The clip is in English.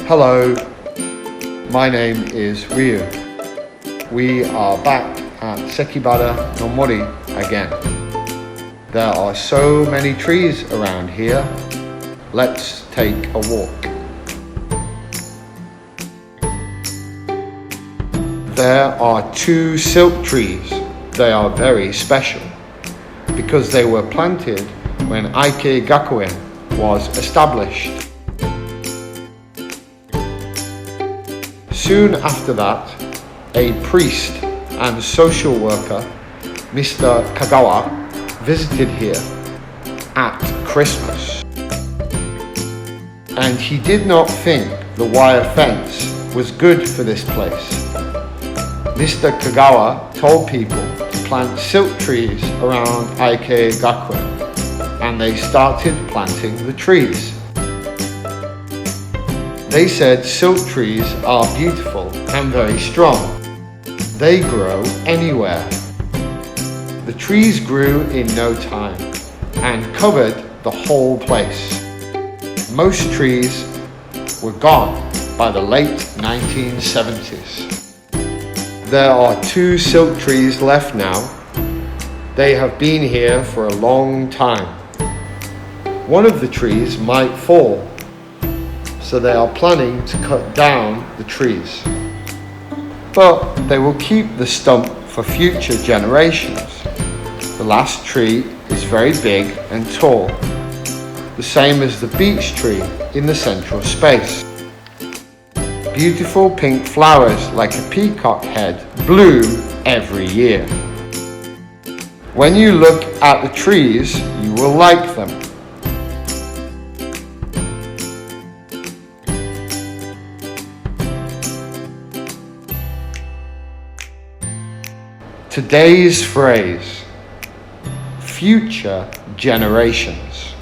Hello, my name is Ryu. We are back at Sekibara no Mori again. There are so many trees around here. Let's take a walk. There are 2 silk trees. They are very special because they were planted when Aike Gakuen was established. Soon after that, a priest and social worker, Mr. Kagawa, visited here at Christmas. And he did not think the wire fence was good for this place. Mr. Kagawa told people to plant silk trees around Aike Gakuen, and they started planting the trees. They said silk trees are beautiful and very strong. They grow anywhere. The trees grew in no time and covered the whole place. Most trees were gone by the late 1970s. There are 2 silk trees left now. They have been here for a long time. One of the trees might fall, so they are planning to cut down the trees. But they will keep the stump for future generations. The last tree is very big and tall, the same as the beech tree in the central space. Beautiful pink flowers like a peacock head bloom every year. When you look at the trees, you will like them. Today's phrase, future generations.